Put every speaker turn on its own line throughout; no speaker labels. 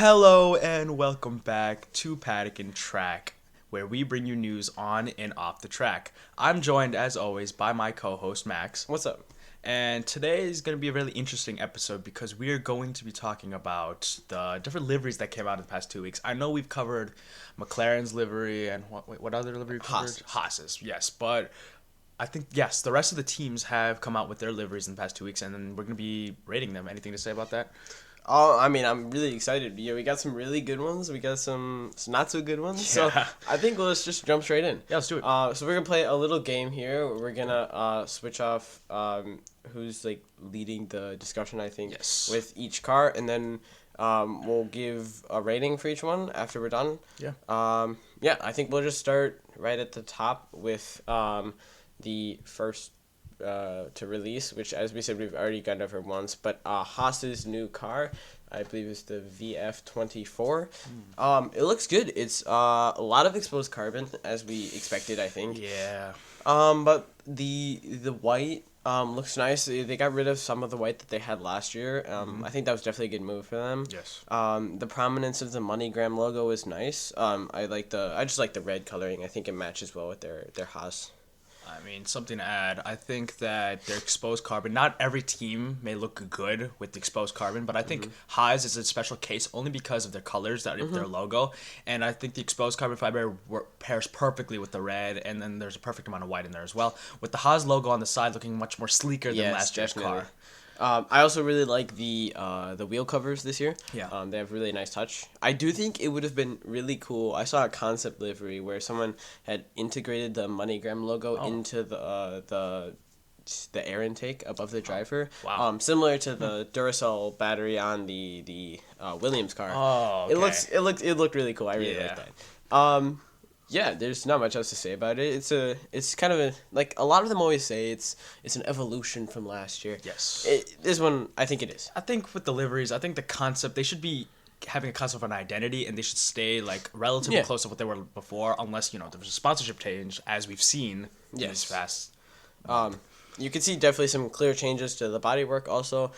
Hello and welcome back to Paddock and Track, where we bring you news on and off the track. I'm joined, as always, by my co-host, Max.
What's up?
And today is going to be a really interesting episode because we are going to be talking about the different liveries that came out in the past 2 weeks. I know we've covered McLaren's livery and what other livery we covered? Haas's, yes. But I think, yes, the rest of the teams have come out with their liveries in the past 2 weeks, and then we're going to be rating them. Anything to say about that?
Oh, I'm really excited. Yeah, we got some really good ones. We got some not so good ones.
Yeah.
So I think let's just jump straight in.
Yeah, let's do it.
So we're gonna play a little game here. We're gonna switch off who's like leading the discussion. I think
Yes.
with each car, and then we'll give a rating for each one after we're done.
Yeah.
Yeah. I think we'll just start right at the top with the first. To release, which, as we said, we've already gone over once, but Haas's new car, I believe, is the VF24. It looks good. It's a lot of exposed carbon, as we expected, I think.
Yeah.
But the white looks nice. They got rid of some of the white that they had last year. I think that was definitely a good move for them.
Yes.
The prominence of the MoneyGram logo is nice. I just like the red coloring. I think it matches well with their Haas.
I mean, something to add. I think that their exposed carbon, not every team may look good with the exposed carbon, but I think Haas is a special case only because of their colors, their logo. And I think the exposed carbon fiber pairs perfectly with the red, and then there's a perfect amount of white in there as well. With the Haas logo on the side looking much more sleeker than last year's car.
I also really like the wheel covers this year.
Yeah.
They have really nice touch. I do think it would have been really cool. I saw a concept livery where someone had integrated the MoneyGram logo into the air intake above the driver.
Wow.
Similar to the Duracell battery on the Williams car.
Oh, okay.
It looked really cool. I really like that. Yeah, there's not much else to say about it. It's kind of like a lot of them always say it's an evolution from last year.
Yes.
This one, I think it is.
I think with the liveries, I think the concept, they should be having a concept of an identity, and they should stay like relatively close to what they were before, unless, there was a sponsorship change, as we've seen in this past.
You can see definitely some clear changes to the bodywork also.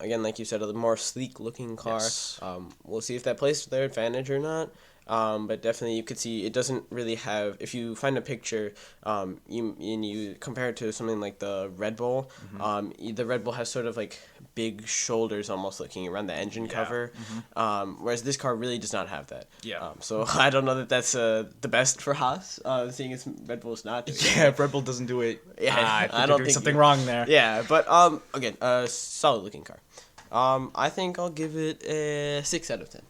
Again, like you said, a more sleek looking car.
Yes.
We'll see if that plays to their advantage or not. But definitely you could see it doesn't really have, if you find a picture, you compare it to something like the Red Bull, the Red Bull has sort of like big shoulders almost looking around the engine cover, whereas this car really does not have that.
Yeah.
So I don't know that that's the best for Haas, seeing as Red Bull's not doing
Yeah, if Red Bull doesn't do it,
Yeah,
I think
I
they're
don't
doing
think
something wrong there.
Yeah, but again, solid looking car. I think I'll give it a 6 out of 10.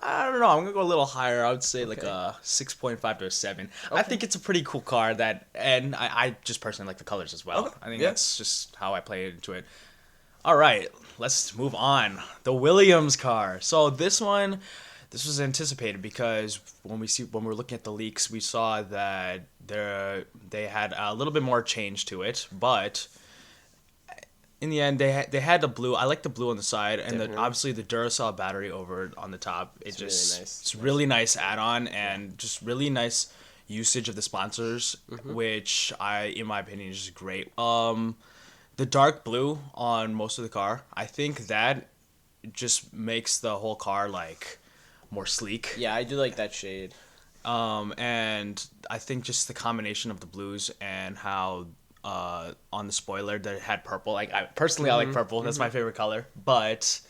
I don't know. I'm gonna go a little higher. I would say like a 6.5 to a 7. I think it's a pretty cool car. And I just personally like the colors as well.
Okay.
I think that's just how I play into it. All right, let's move on. The Williams car. So this was anticipated because when we're looking at the leaks, we saw that they had a little bit more change to it, but in the end, they had the blue. I like the blue on the side, and obviously the Duracell battery over on the top. It's
really nice.
It's really nice add-on, and just really nice usage of the sponsors, which in my opinion, is just great. The dark blue on most of the car, I think that just makes the whole car like more sleek.
Yeah, I do like that shade.
And I think just the combination of the blues and how on the spoiler that it had purple. Like I like purple. That's my favorite color. But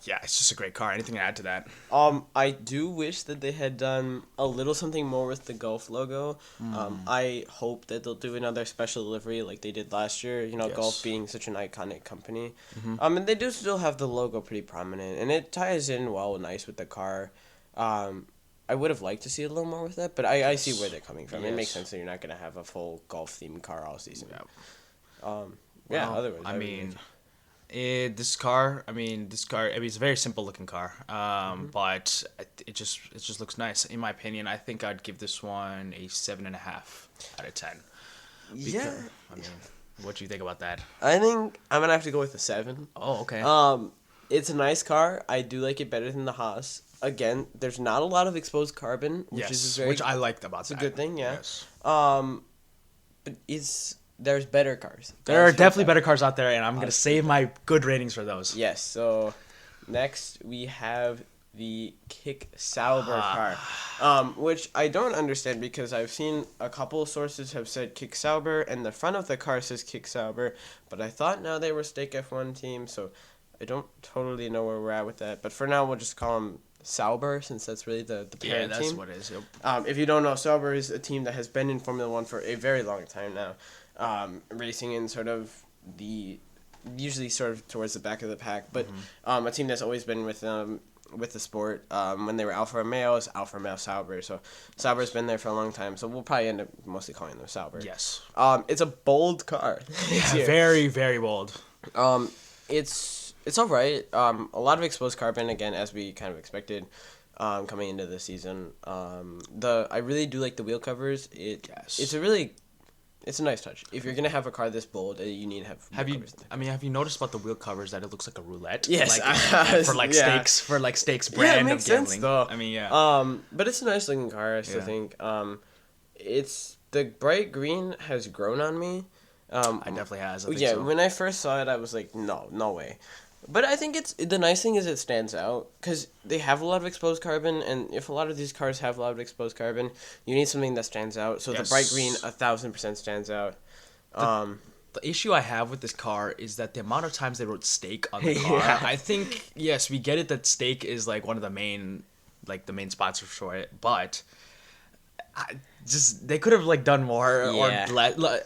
it's just a great car. Anything to add to that?
I do wish that they had done a little something more with the Gulf logo. I hope that they'll do another special livery like they did last year. Gulf being such an iconic company. And they do still have the logo pretty prominent, and it ties in nice with the car. I would have liked to see a little more with that, but I see where they're coming from. It makes sense that you're not going to have a full golf-themed car all season.
Otherwise, this car, it's a very simple-looking car, but it just looks nice. In my opinion, I think I'd give this one a 7.5 out of 10. What do you think about that?
I think I'm going to have to go with a 7.
Oh, okay.
It's a nice car. I do like it better than the Haas. Again, there's not a lot of exposed carbon,
which I liked about that.
It's a good thing, yeah.
Yes.
But there's better cars.
There are definitely better cars out there, and I'm going to save my good ratings for those.
Yes, so Next, we have the Kick Sauber car, which I don't understand because I've seen a couple sources have said Kick Sauber, and the front of the car says Kick Sauber, but I thought now they were Stake F1 team, so I don't totally know where we're at with that. But for now, we'll just call them Sauber, since that's really the parent team.
Yeah, that's what it is. Yep.
If you don't know, Sauber is a team that has been in Formula One for a very long time now, racing in sort of usually sort of towards the back of the pack, but a team that's always been with the sport. When they were Alfa Romeo, it's Alfa Romeo Sauber, so Sauber's been there for a long time, so we'll probably end up mostly calling them Sauber.
Yes.
It's a bold car.
Yeah, very, very bold.
It's all right. A lot of exposed carbon, again, as we kind of expected, coming into the season. I really do like the wheel covers. It's a nice touch. If you're gonna have a car this bold, you need to have.
Have you noticed about the wheel covers that it looks like a roulette?
Yes,
For stakes brand of gambling.
Sense, though.
I mean, yeah.
But it's a nice looking car. I still think. It's the bright green has grown on me.
It definitely has. I think so.
When I first saw it, I was like, no way. But I think the nice thing is it stands out because they have a lot of exposed carbon, and if a lot of these cars have a lot of exposed carbon, you need something that stands out. So the bright green 1,000% stands out.
The issue I have with this car is that the amount of times they wrote steak on the car.
Yeah.
I think yes, we get it that steak is like one of the main sponsors for it, but they could have like done more or less.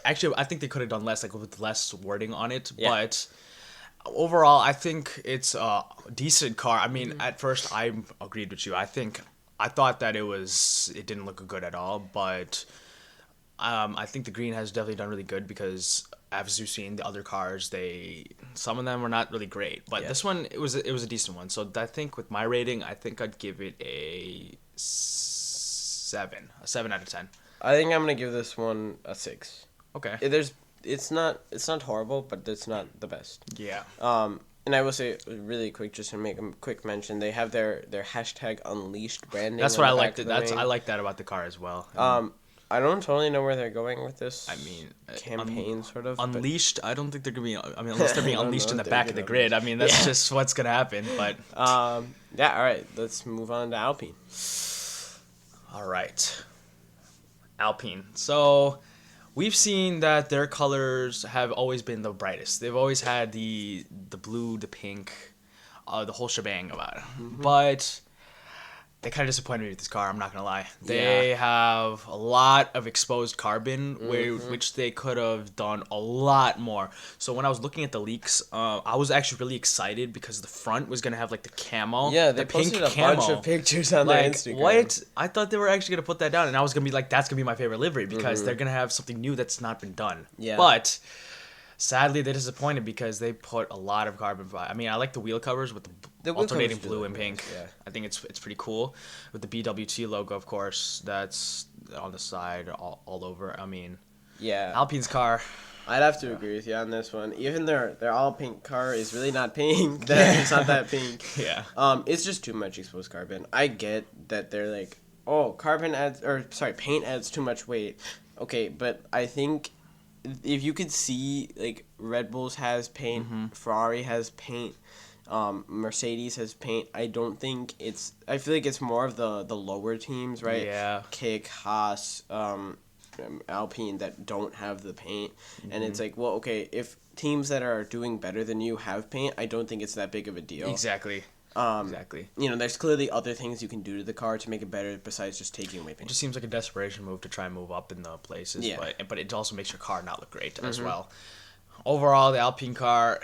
Actually, I think they could have done less, like with less wording on it, but. Overall, I think it's a decent car. I mean, at first, I agreed with you. I thought that it didn't look good at all, but I think the green has definitely done really good because as you've seen the other cars, some of them were not really great, but this one it was a decent one. So I think with my rating, I think I'd give it a 7 out of 10.
I think I'm gonna give this one a 6.
Okay.
It's not horrible, but it's not the best.
Yeah.
And I will say really quick, just to make a quick mention, they have their hashtag Unleashed branding.
That's what I liked. I like that about the car as well.
I don't totally know where they're going with this.
I mean,
campaign sort of
Unleashed. I don't think they're gonna be. I mean, unless they're being unleashed in the back of the grid. I mean, that's just what's gonna happen. But
All right. Let's move on to Alpine.
All right, Alpine. So. We've seen that their colors have always been the brightest. They've always had the blue, the pink, the whole shebang about it. But they kind of disappointed me with this car, I'm not going to lie. They have a lot of exposed carbon, which they could have done a lot more. So when I was looking at the leaks, I was actually really excited because the front was going to have like the camo.
Yeah, they posted a bunch of pictures on their Instagram.
What? I thought they were actually going to put that down, and I was going to be like, that's going to be my favorite livery because they're going to have something new that's not been done. Yeah. But sadly, they're disappointed because they put a lot of carbon. I mean, I like the wheel covers with the alternating blue and pink. Yeah. I think it's pretty cool. With the BWT logo, of course, that's on the side all over. I mean, Alpine's car.
I'd have to agree with you on this one. Even their all pink car is really not pink. It's not that pink.
Yeah.
It's just too much exposed carbon. I get that they're like, paint adds too much weight. Okay, but I think if you could see, like, Red Bulls has paint, Ferrari has paint, Mercedes has paint. I feel like it's more of the lower teams, right?
Yeah.
Kick, Haas, Alpine that don't have the paint. And it's like, well, okay, if teams that are doing better than you have paint, I don't think it's that big of a deal.
Exactly.
Exactly. There's clearly other things you can do to the car to make it better besides just taking away paint.
It just seems like a desperation move to try and move up in the places, but it also makes your car not look great as well. Overall, the Alpine car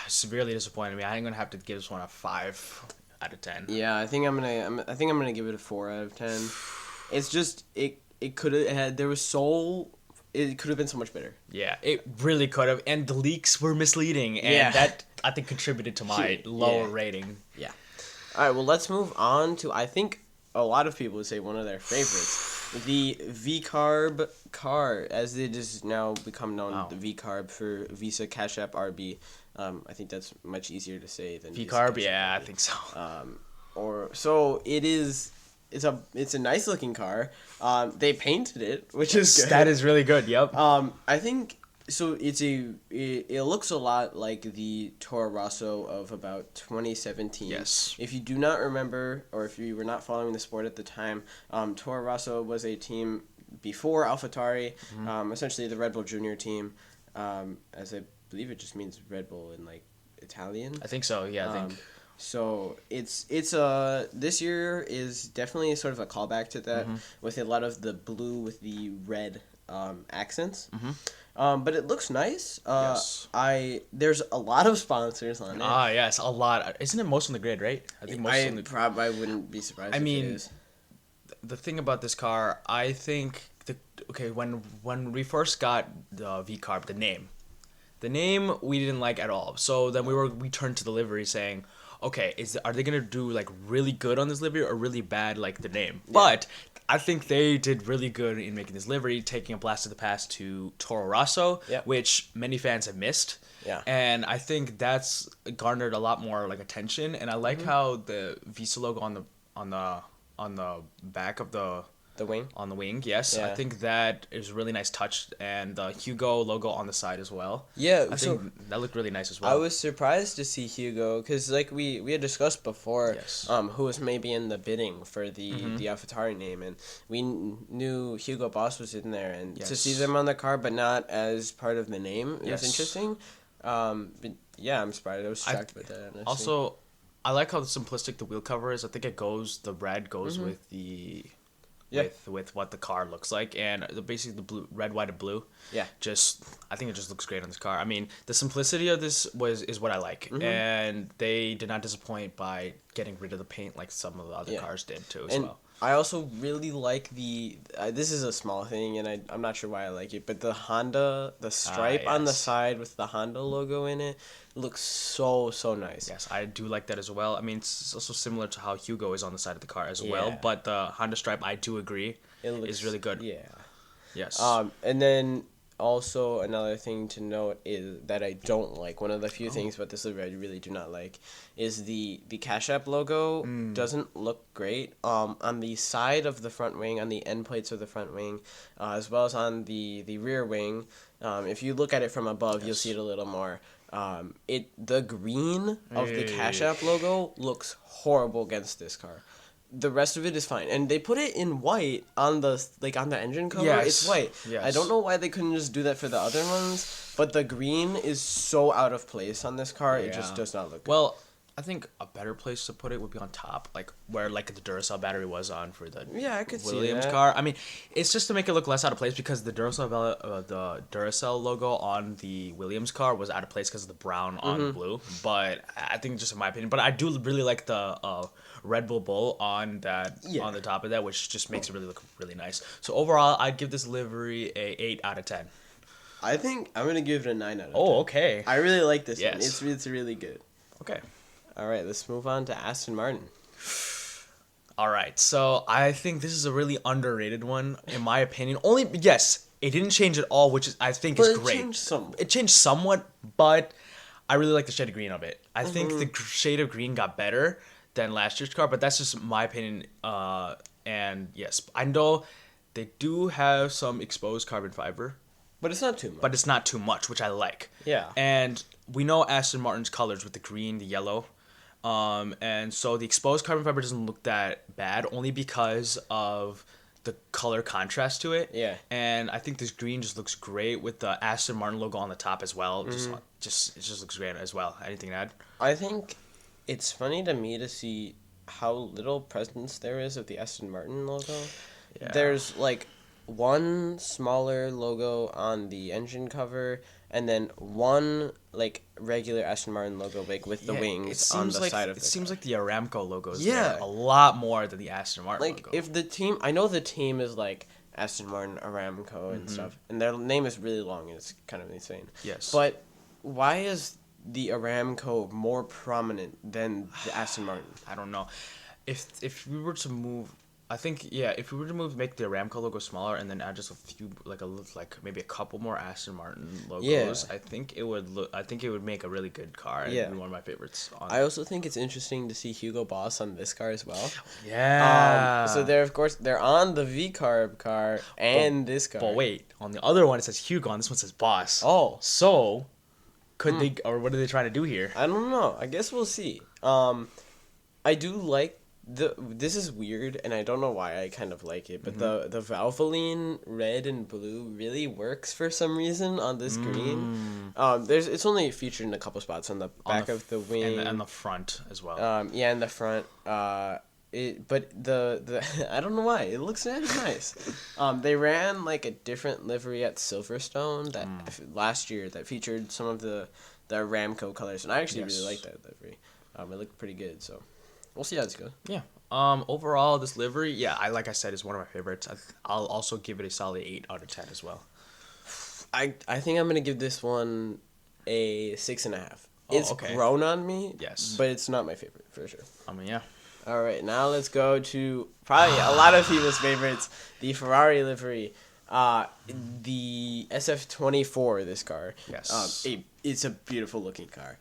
severely disappointed me. I'm gonna have to give this one a 5 out of 10.
Yeah, I think I'm gonna give it a 4 out of 10. It's just it could have had it could have been so much better.
Yeah, it really could have, and the leaks were misleading, and that I think contributed to my lower rating.
Yeah. All right, well, let's move on to, I think a lot of people would say one of their favorites, the V-Carb car, as it is now become known, the V-Carb for Visa Cash App RB. I think that's much easier to say than
V-Carb. Yeah, I think so.
It's a nice looking car. They painted it, which is good.
That is really good. Yep.
I think So it looks a lot like the Toro Rosso of about 2017.
Yes.
If you do not remember, or if you were not following the sport at the time, Toro Rosso was a team before AlphaTauri, essentially the Red Bull Junior team, as I believe it just means Red Bull in like Italian.
I think so. Yeah, I think.
So it's this year is definitely sort of a callback to that with a lot of the blue with the red accents. But it looks nice.
Yes.
There's a lot of sponsors on it.
Yes, a lot. Isn't it most on the grid, right? I think most on the
I wouldn't be surprised.
I
if
mean,
it is.
The thing about this car, I think when we first got the V carb, the name we didn't like at all. So then we turned to the livery saying, okay, are they gonna do like really good on this livery or really bad like the name? Yeah. But I think they did really good in making this livery, taking a blast of the past to Toro Rosso, which many fans have missed.
Yeah.
And I think that's garnered a lot more like attention. And I like how the Visa logo on the back of the
wing.
On the wing, yes. Yeah. I think that is a really nice touch, and the Hugo logo on the side as well.
Yeah,
I think that looked really nice as well.
I was surprised to see Hugo because, like we had discussed before,
yes.
Who was maybe in the bidding for the AlphaTauri name, and we knew Hugo Boss was in there, and to see them on the car but not as part of the name was interesting. But yeah, I'm surprised. I was shocked by that. Honestly.
Also, I like how simplistic the wheel cover is. I think the red goes with the. With what the car looks like, and basically the blue, red, white, and blue. Yeah. I think it just looks great on this car. I mean, the simplicity of this is what I like, and they did not disappoint by getting rid of the paint like some of the other cars did too as well.
I also really like this is a small thing, and I'm not sure why I like it, but the stripe on the side with the Honda logo in it looks so nice.
Yes, I do like that as well. I mean, it's also similar to how Hugo is on the side of the car as well, but the Honda stripe, I do agree, is really good.
Yeah.
Yes.
And then also another thing to note is that I don't like, one of the few things about this livery I really do not like, is the Cash App logo doesn't look great. On the side of the front wing, on the end plates of the front wing, as well as on the rear wing, if you look at it from above, you'll see it a little more. The green of the Cash App logo looks horrible against this car. The rest of it is fine, and they put it in white on the engine cover. Yes. It's white. Yes. I don't know why they couldn't just do that for the other ones, but the green is so out of place on this car. It just does not look good.
Well, I think a better place to put it would be on top, like where the Duracell battery was on for the
I could
Williams
see that.
car. I mean, it's just to make it look less out of place because the Duracell logo on the Williams car was out of place because of the brown on blue. But I think just in my opinion, but I do really like the Red Bull on that on the top of that, which just makes it really look really nice. So overall, I'd give this livery a 8 out of 10.
I think I'm gonna give it a 9 out of 10.
Oh, okay.
I really like this one. It's really good.
Okay.
All right, let's move on to Aston Martin.
All right, so I think this is a really underrated one, in my opinion. Only, yes, it didn't change at all, which I think is great. It changed somewhat, but I really like the shade of green of it. I think the shade of green got better than last year's car, but that's just my opinion. And yes, I know they do have some exposed carbon fiber.
But it's not too much.
But it's not too much, which I like.
Yeah.
And we know Aston Martin's colors with the green, the yellow. And so the exposed carbon fiber doesn't look that bad only because of the color contrast to it.
Yeah.
And I think this green just looks great with the Aston Martin logo on the top as well. It just looks great as well. Anything to add?
I think it's funny to me to see how little presence there is of the Aston Martin logo. Yeah. There's one smaller logo on the engine cover, and then one regular Aston Martin logo with the wings on the side of it.
It seems like the Aramco logo is there a lot more than the Aston Martin logo.
If the team, I know the team is Aston Martin, Aramco, and stuff, and their name is really long and it's kind of insane.
Yes.
But why is the Aramco more prominent than the Aston Martin?
I don't know. If we were to move, I think if we were to make the Aramco logo smaller and then add just a few like maybe a couple more Aston Martin logos, I think it would look. I think it would make a really good car. Yeah, it'd be one of my favorites.
I also think it's interesting to see Hugo Boss on this car as well.
Yeah.
So they're on the V-Carb car and this car.
But wait, on the other one it says Hugo, on this one says Boss.
Oh,
so could they, or what are they trying to do here?
I don't know. I guess we'll see. I do like this is weird, and I don't know why I kind of like it, but the Valvoline red and blue really works for some reason on this green. It's only featured in a couple spots on the back of the wing
and the front as well.
In the front. But the I don't know why it looks nice. They ran like a different livery at Silverstone last year that featured some of the Ramco colors, and I actually really like that livery. It looked pretty good, so we'll see how this goes.
Yeah. Overall, this livery, like I said, is one of my favorites. I'll also give it a solid 8 out of 10 as well.
I think I'm gonna give this one a 6.5. It's grown on me. Yes. But it's not my favorite for sure.
I mean, yeah.
All right, now let's go to probably a lot of people's favorites, the Ferrari livery. The SF24, this car.
Yes.
It's a beautiful looking car.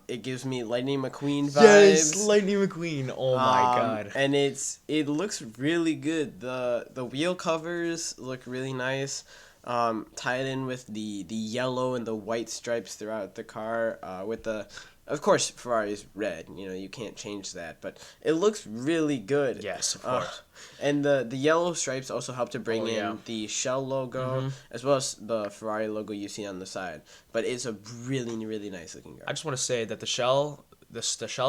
It gives me Lightning McQueen vibes.
Yes, Lightning McQueen. Oh my god.
And it looks really good. The wheel covers look really nice. Tied in with the yellow and the white stripes throughout the car. Of course, Ferrari's red. You can't change that, but it looks really good.
Yes, of course.
And the yellow stripes also help to bring in the Shell logo, as well as the Ferrari logo you see on the side. But it's a really, really nice looking car.
I just want to say that the Shell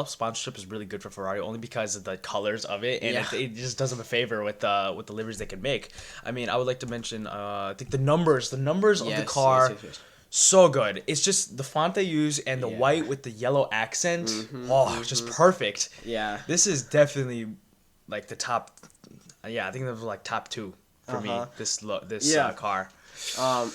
sponsorship is really good for Ferrari, only because of the colors of it, and it just does them a favor with the liveries they can make. I mean, I would like to mention, I think the numbers of the car. Yes. So good. It's just the font they use and the white with the yellow accent. Just perfect. Yeah. This is definitely like the top. I think it was like top 2 for me. This car.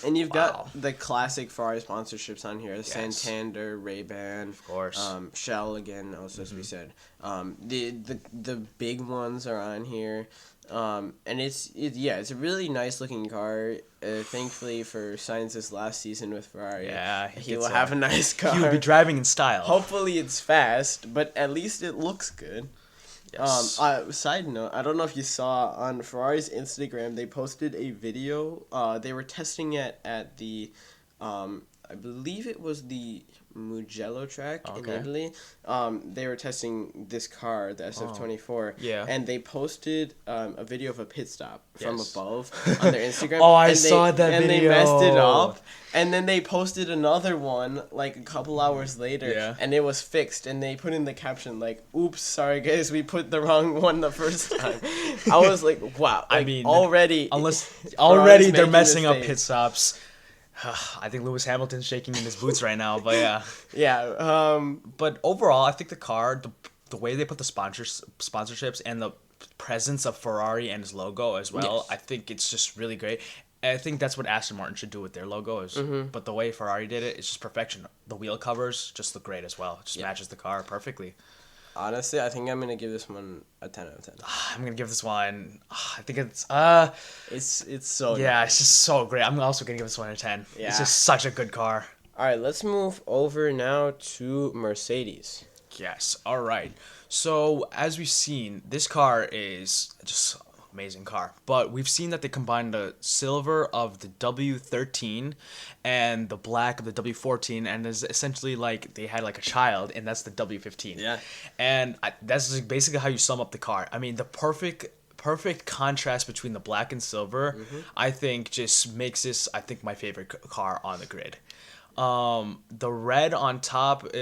And you've got the classic Ferrari sponsorships on here: Santander, Ray-Ban,
of course,
Shell again, also as we said. The big ones are on here. And it's a really nice looking car. Thankfully for Sainz's last season with Ferrari, he will have a nice car.
He will be driving in style.
Hopefully it's fast, but at least it looks good. Yes. Side note, I don't know if you saw on Ferrari's Instagram, they posted a video. They were testing it at the, I believe it was the Mugello track in Italy. They were testing this car, the SF24. And they posted a video of a pit stop from above on their Instagram.
I saw that video.
And they messed it up. And then they posted another one like a couple hours later, and it was fixed. And they put in the caption like, "Oops, sorry guys, we put the wrong one the first time." I was like, "Wow!" Like, I mean, already
they're messing up pit stops. I think Lewis Hamilton's shaking in his boots right now, but but overall, I think the car, the way they put the sponsorships and the presence of Ferrari and his logo as well, I think it's just really great. I think that's what Aston Martin should do with their logo. But the way Ferrari did it, it's just perfection. The wheel covers just look great as well. It just matches the car perfectly.
Honestly, I think I'm going to give this one a 10 out of 10.
I'm going to give this one, I think it's...
It's so
Yeah, nice. It's just so great. I'm also going to give this one a 10. Yeah. It's just such a good car.
All right, let's move over now to Mercedes.
Yes, all right. So, as we've seen, this car is just amazing car. But we've seen that they combined the silver of the W13 and the black of the W14, and is essentially like they had like a child, and that's the W15. Yeah. And that's basically how you sum up the car. I mean, the perfect contrast between the black and silver, I think, just makes this, I think, my favorite car on the grid. The red on top,
With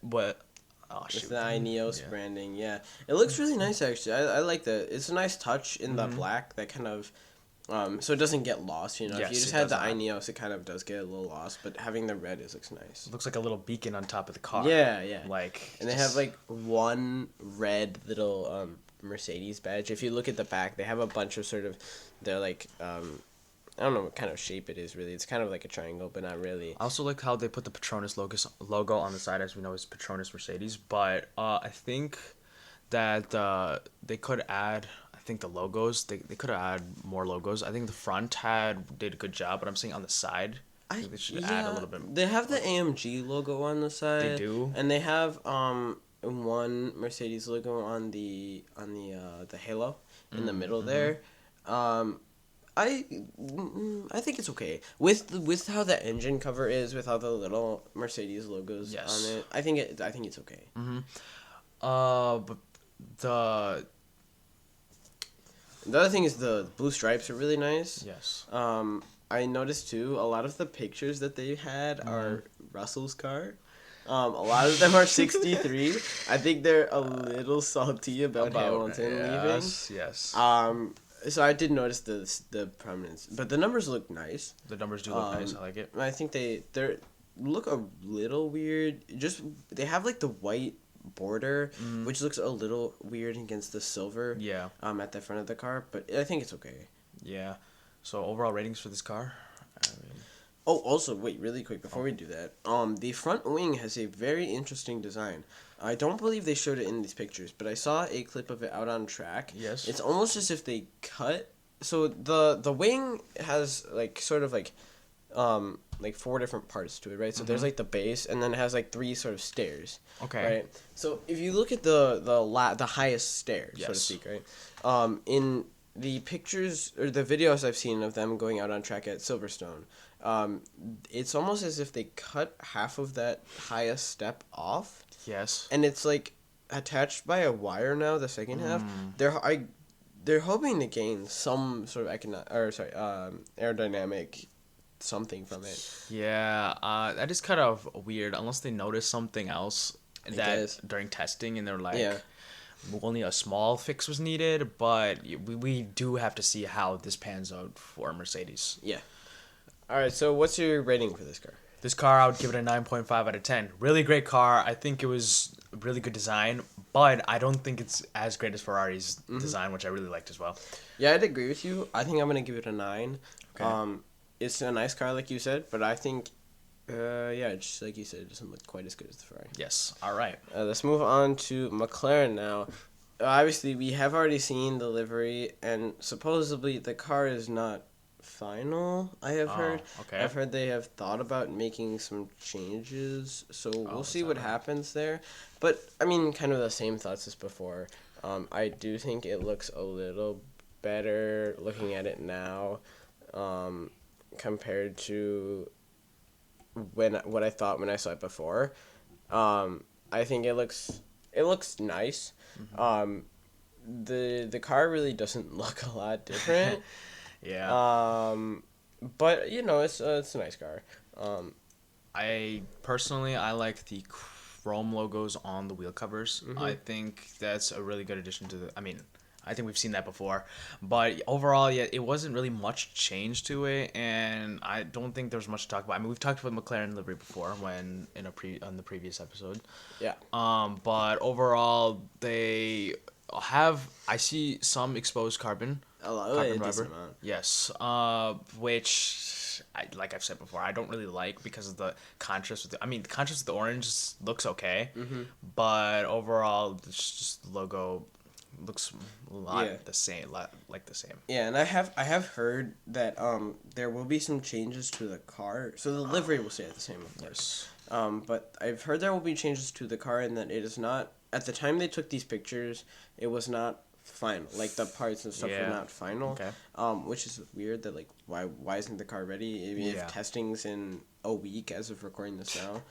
the Ineos branding, It looks really nice, actually. I like that. It's a nice touch in the black that kind of, so it doesn't get lost, If you just had the Ineos, it kind of does get a little lost, but having the red, it looks nice.
It looks like a little beacon on top of the car.
Yeah. And they have, like, one red little Mercedes badge. If you look at the back, they have a bunch of sort of, they're like, I don't know what kind of shape it is, really. It's kind of like a triangle, but not really.
I also like how they put the Petronas logo on the side, as we know is Petronas Mercedes. But I think that they could add... I think the logos they could have added more logos. I think the front did a good job, but I'm saying on the side, I think they should add a little bit.
They have the AMG logo on the side.
They do,
and they have one Mercedes logo on the halo in the middle there. I think it's okay with how the engine cover is, with how the little Mercedes logos on it. I think it's okay.
But the
other thing is the blue stripes are really nice.
Yes.
I noticed too, a lot of the pictures that they had are Russell's car. A lot of them are 63. I think they're a little salty about Hamilton leaving.
Yes.
So I did notice the prominence, but the numbers look nice.
The numbers do look nice. I like it.
I think they look a little weird. Just they have like the white border, which looks a little weird against the silver.
Yeah.
At the front of the car, but I think it's okay.
Yeah. So overall ratings for this car.
Oh, also, wait, really quick, before we do that, the front wing has a very interesting design. I don't believe they showed it in these pictures, but I saw a clip of it out on track.
Yes.
It's almost as if they cut, so the wing has, like, sort of, like 4 different parts to it, right? So there's, like, the base, and then it has, like, 3 sort of stairs.
Okay.
Right? So if you look at the highest stair, so to speak, right? In the pictures, or the videos I've seen of them going out on track at Silverstone, it's almost as if they cut half of that highest step off.
Yes.
And it's like attached by a wire now. The second half, they're hoping to gain some sort of aerodynamic something from it.
Yeah, that is kind of weird. Unless they notice something else during testing, and they're like, only a small fix was needed. But we do have to see how this pans out for Mercedes.
Yeah. All right, so what's your rating for this car?
This car, I would give it a 9.5 out of 10. Really great car. I think it was a really good design, but I don't think it's as great as Ferrari's design, which I really liked as well.
Yeah, I'd agree with you. I think I'm going to give it a 9.
Okay.
It's a nice car, like you said, but I think, just like you said, it doesn't look quite as good as the Ferrari.
Yes. All right.
Let's move on to McLaren now. Obviously, we have already seen the livery, and supposedly the car is not final. I have heard.
Okay.
I've heard they have thought about making some changes, so we'll see what happens there. But I mean, kind of the same thoughts as before. I do think it looks a little better looking at it now, compared to what I thought when I saw it before. I think it looks nice. The car really doesn't look a lot different.
Yeah.
But it's a nice car.
I personally like the chrome logos on the wheel covers. I think that's a really good addition to the. I mean, I think we've seen that before, but overall, it wasn't really much change to it, and I don't think there's much to talk about. I mean, we've talked about McLaren livery before on the previous episode.
Yeah.
But overall, they have. I see some exposed carbon.
A decent amount.
Yes. Which, like I've said before, I don't really like because of the contrast with the contrast with the orange looks okay, but overall, it's just the logo looks a lot the same, like the same.
Yeah, and I have heard that there will be some changes to the car. So the livery will stay the same, of course. But I've heard there will be changes to the car, and that it is not, at the time they took these pictures, it was not final. Like the parts and stuff were not final. Okay. Which is weird that why isn't the car ready? If testing's in a week as of recording this now.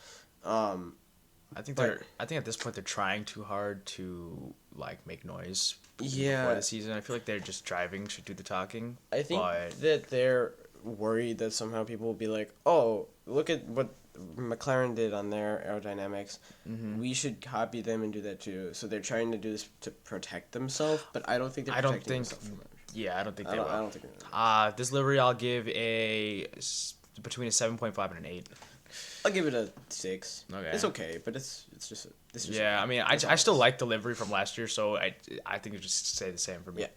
I think at this point they're trying too hard to make noise before the season. I feel like they're just driving should do the talking.
I think that they're worried that somehow people will be like, oh, look at what McLaren did on their aerodynamics. We should copy them and do that too. So they're trying to do this to protect themselves, but I don't think they're protecting themselves too much.
Yeah, I don't think they will.
I don't think they will.
This livery I'll give between a 7.5 and an 8.
I'll give it a 6.
Okay.
It's okay, but it's just
I mean, I still like the livery from last year, so I think it just stay the same for me.
Yeah.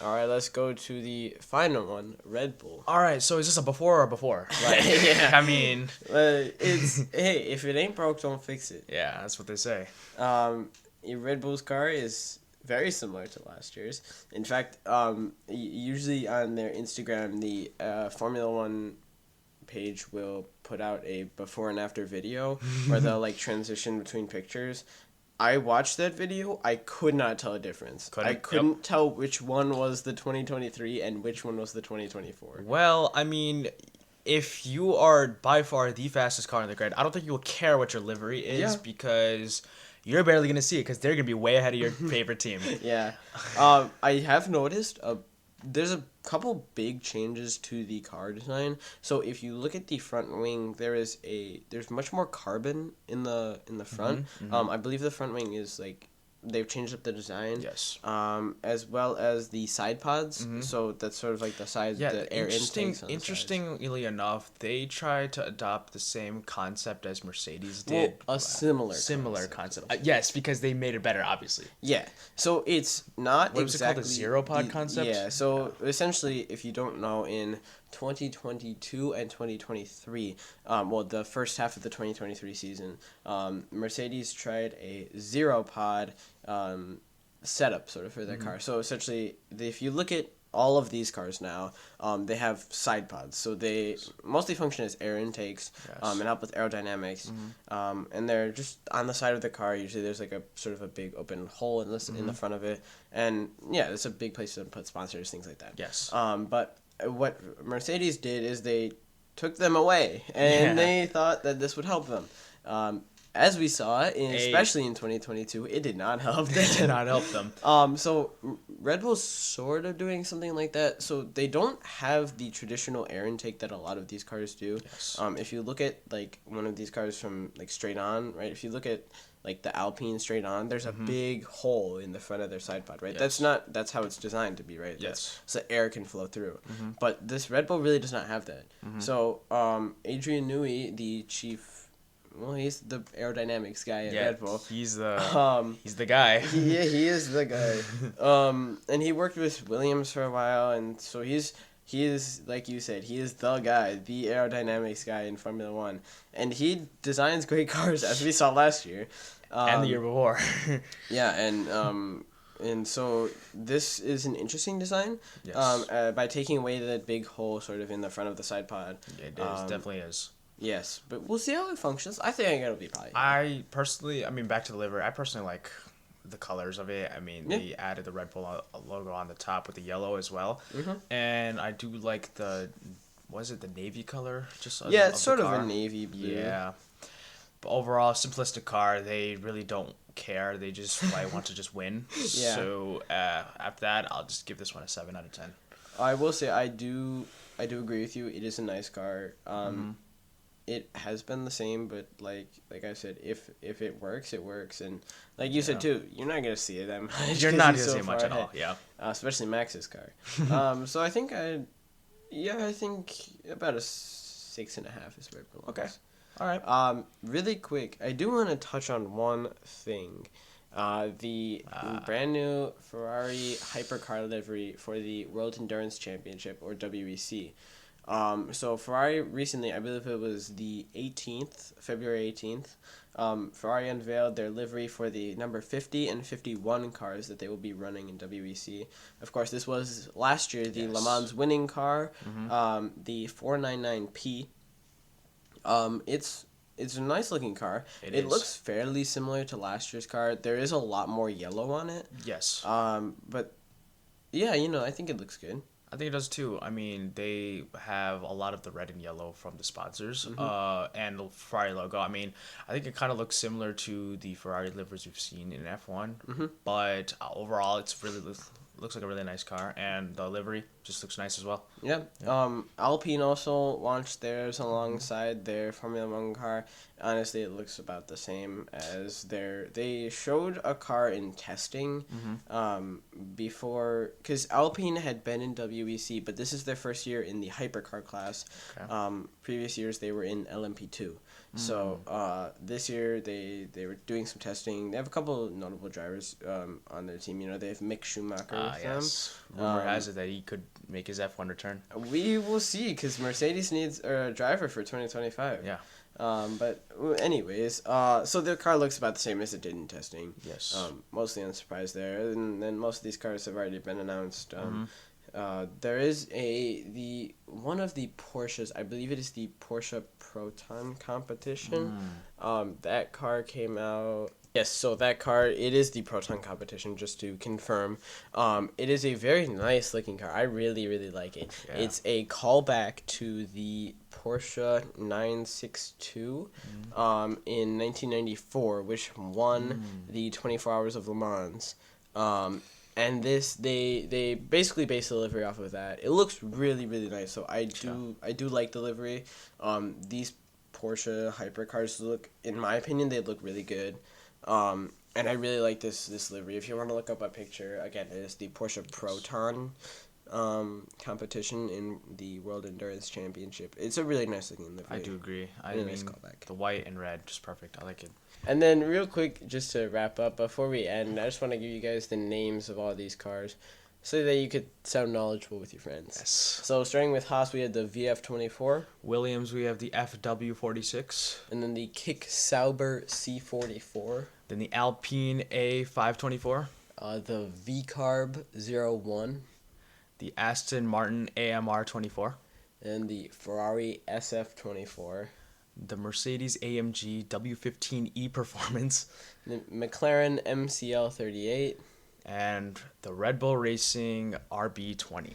All right, let's go to the final one, Red Bull.
All right, so is this a before or before?
Yeah.
I mean,
it's if it ain't broke, don't fix it.
Yeah, that's what they say.
Red Bull's car is very similar to last year's. In fact, usually on their Instagram, the Formula One page will put out a before and after video where they'll like transition between pictures. I watched that video. I could not tell a difference. I couldn't tell which one was the 2023 and which one was the 2024.
Well, I mean, if you are by far the fastest car in the grid, I don't think you'll care what your livery is because you're barely going to see it because they're going to be way ahead of your favorite team.
Yeah. I have noticed there's a couple big changes to the car design. So if you look at the front wing, there's much more carbon in the front. I believe the front wing is like they've changed up the design.
Yes.
As well as the side pods. So that's sort of like the size of the air intakes on the
Interestingly enough, they tried to adopt the same concept as Mercedes did.
Well, a similar
concept. Yes, because they made it better, obviously.
Yeah. So it's not
what was
exactly
it called, the zero pod concept?
Yeah. So essentially, if you don't know, in 2022 and 2023, the first half of the 2023 season, Mercedes tried a zero pod setup sort of for their car. So essentially, if you look at all of these cars now, they have side pods. So they mostly function as air intakes and help with aerodynamics. And they're just on the side of the car. Usually there's like a sort of a big open hole in the front of it. And yeah, it's a big place to put sponsors, things like that.
Yes.
But what Mercedes did is they took them away, and they thought that this would help them. As we saw, especially in 2022, it did not help them.
It did not help them.
So Red Bull's sort of doing something like that. So they don't have the traditional air intake that a lot of these cars do.
Yes.
If you look at like one of these cars from like straight on, right? If you look at like the Alpine straight on, there's a big hole in the front of their side pod, right?
Yes.
That's how it's designed to be, right?
Yes.
So air can flow through. But this Red Bull really does not have that. So Adrian Newey, the chief, well, he's the aerodynamics guy at Red Bull.
He's the guy.
He is the guy. And he worked with Williams for a while, and so he is, like you said, he is the guy, the aerodynamics guy in Formula One. And he designs great cars, as we saw last year.
And the year before.
Yeah, and so this is an interesting design.
Yes.
By taking away that big hole sort of in the front of the side pod.
Yeah, it is. Definitely is.
Yes, but we'll see how it functions. I think it'll be fine.
I personally, back to the livery, I personally like the colors of it. They added the Red Bull logo on the top with the yellow as well. And I do like the navy color?
It's sort of a navy blue.
Yeah. But overall, simplistic car. They really don't care. They just want to just win.
Yeah.
So after that, I'll just give this one a 7 out of 10.
I will say I do agree with you. It is a nice car. It has been the same, but like I said, if it works, it works, and like you said too, you're not gonna see it that much.
You're not gonna see it much at all. Yeah.
Especially Max's car. So I think I think about a 6.5 is where it belongs.
Okay. All right.
Really quick, I do want to touch on one thing. The brand new Ferrari hypercar livery for the World Endurance Championship, or WEC. So Ferrari recently, I believe it was the 18th, February 18th, Ferrari unveiled their livery for the number 50 and 51 cars that they will be running in WEC. Of course, this was last year the Le Mans winning car, the 499P. It's a nice looking car. It looks fairly similar to last year's car. There is a lot more yellow on it.
Yes.
But yeah, I think it looks good.
I think it does too. They have a lot of the red and yellow from the sponsors and the Ferrari logo. I think it kind of looks similar to the Ferrari liveries we've seen in F1. But overall, it's really looks like a really nice car, and the livery just looks nice as well.
Yeah. Alpine also launched theirs alongside their Formula One car. Honestly, it looks about the same as they showed a car in testing before, because Alpine had been in WEC, but this is their first year in the hypercar class. Okay. Previous years they were in LMP2. So this year they were doing some testing. They have a couple of notable drivers on their team. They have Mick Schumacher with them.
Yes. Rumor has it that he could make his F1 return.
We will see, because Mercedes needs a driver for 2025.
Yeah.
But anyways, so the car looks about the same as it did in testing.
Yes.
Mostly unsurprised there, and then most of these cars have already been announced. There is one of the Porsches, I believe it is the Porsche Proton competition. That car came out. Yes, so that car, it is the Proton competition, just to confirm. It is a very nice looking car. I really, really like it.
Yeah.
It's a callback to the Porsche 962 in 1994, which won the 24 Hours of Le Mans. And this, they basically base the livery off of that. It looks really, really nice. So I do like the livery. These Porsche hypercars look, in my opinion, they look really good. And I really like this livery. If you want to look up a picture, again, it is the Porsche Proton competition in the World Endurance Championship. It's a really nice looking livery.
I do agree.
Nice callback.
The white and red, just perfect. I like it.
And then real quick, just to wrap up, before we end, I just want to give you guys the names of all these cars so that you could sound knowledgeable with your friends.
Yes.
So starting with Haas, we had the VF24.
Williams, we have the FW46.
And then the Kick Sauber C44.
Then the Alpine A524.
The V-Carb 01.
The Aston Martin AMR 24.
And the Ferrari SF24.
The Mercedes AMG W15E Performance.
The McLaren MCL 38.
And the Red Bull Racing RB20.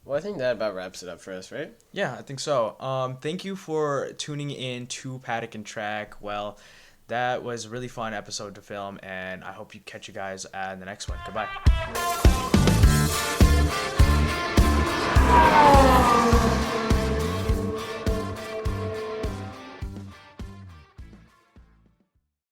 Well, I think that about wraps it up for us, right?
Yeah, I think so. Thank you for tuning in to Paddock and Track. Well, that was a really fun episode to film, and I hope you catch you guys at the next one. Goodbye.